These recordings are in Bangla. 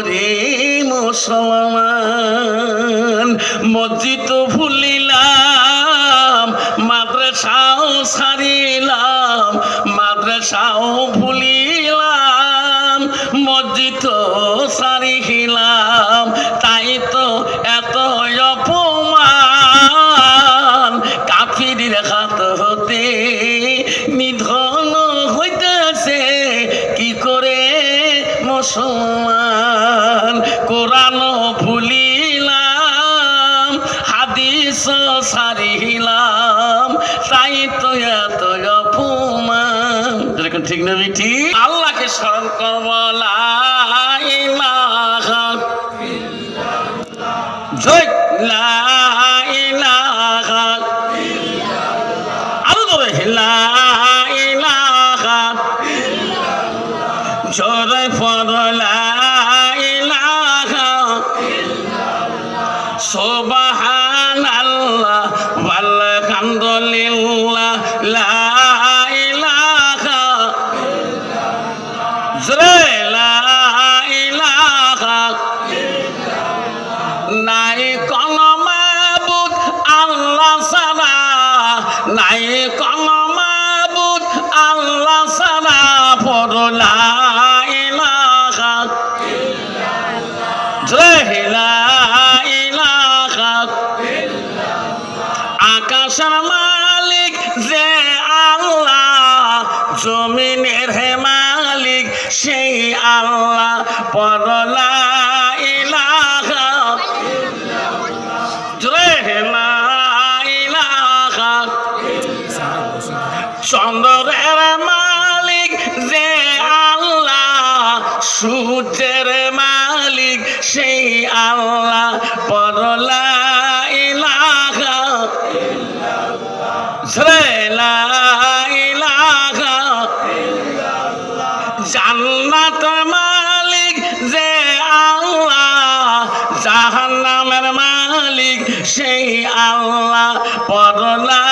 রে মুসলমান, মসজিদ ভুলিলাম, মাদ্রাসাও ছাড়িলাম, মাদ্রাসাও ভুলিলাম, মসজিদ ছাড়িলাম, তাই তো এত অপমান, কাফিরের হাত হতে নিধন হইতেছে কি করে মুসলমান। কোরআন ভুলিলাম, হাদিস ছাড়িলাম, তাই তো এত অপমান। ঠিক না বেটি? আল্লাহকে স্মরণ করব, লা ইলাহা ইল্লাল্লাহ, জয় লা ইলাহা ইল্লাল্লাহ, আরো ধরে লা ইলাহা ইল্লাল্লাহ, জোরে পড়ো লা ইলাহা ইল্লাল্লাহ, সুবহানাল্লাহ ওয়ালহামদুলিল্লাহ, লা ইলাহা ইল্লাল্লাহ, জোরে লা ইলাহা ইল্লাল্লাহ, নাই কোনো মাবুদ আল্লাহ ছাড়া, নাই কোনো মাবুদ আল্লাহ ছাড়া, পড়ো লা ইলাহা ইল্লাল্লাহ, জোরে লা ইলাহা ইল্লাল্লাহ, আকাশের মালিক যে আল্লাহ, জমিনের মালিক সেই আল্লাহ, পড়ো লা ইলাহা ইল্লাল্লাহ, জোরে লা ইলাহা ইল্লাল্লাহ, চন্দ্রের মালিক যে আল্লাহ, সূর্যের মালিক সেই আল্লাহ, পড়ো লা ইলাহা ইল্লাল্লাহ, জোরে লা ইলাহা ইল্লাল্লাহ, জান্নাতের মালিক যে আল্লাহ, জাহান্নামের মালিক সেই আল্লাহ, পড়ো লা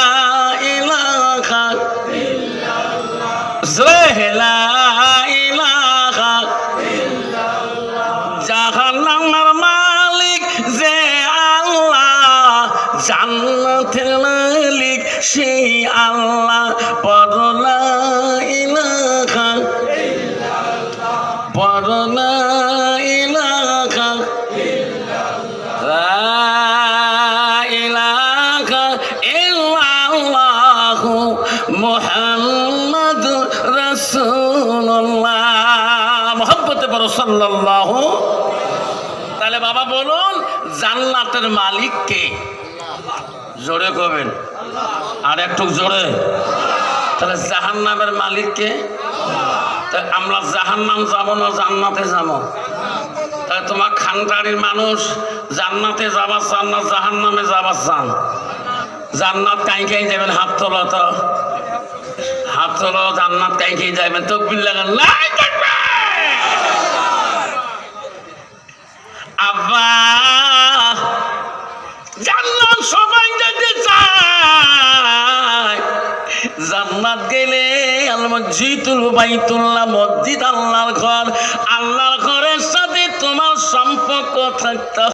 ইলাহা ইল্লাল্লাহ, জোরে লা ইলাহা ইল্লাল্লাহ, জাহান্নামের মালিক যে আল্লাহ, জান্নাতের মালিক সেই আল্লাহ, পড়ো লা ইলাহা ইল্লাল্লাহ, পড়ো লা ইলাহা ইল্লাল্লাহ, লা ইলাহা ইল্লাল্লাহ মুহাম্মাদুর রাসূলুল্লাহ। মুহাব্বতে পড়ো সাল্লাল্লাহু। তাহলে বাবা বলুন, জান্নাতের মালিক কে? জোরে কবেন, আর একটু জোরে। তাহলে জাহান্নামের মালিক কে? আমরা জাহান্নাম যাব না জান্নাতে যাব? তাহলে তোমার খানটাড়ির মানুষ জান্নাতে যাবার চান না জাহান্নামে যাবার চান? জান্নাত কাই কাই যাবেন? হাত তোলো তো, হাত তোলো। জান্নাত কাই কাই যাবেন? তকবীর লাগান, লাই থাকবে। আব্বা জান্নাত সবাই যেতে চায়, জান্নাত গেলে আল মসজিদুল বাইতুল্লাহ, মসজিদ আল্লাহর ঘর, আল্লাহর ঘরের সাথে তোমার সম্পর্ক থাকতে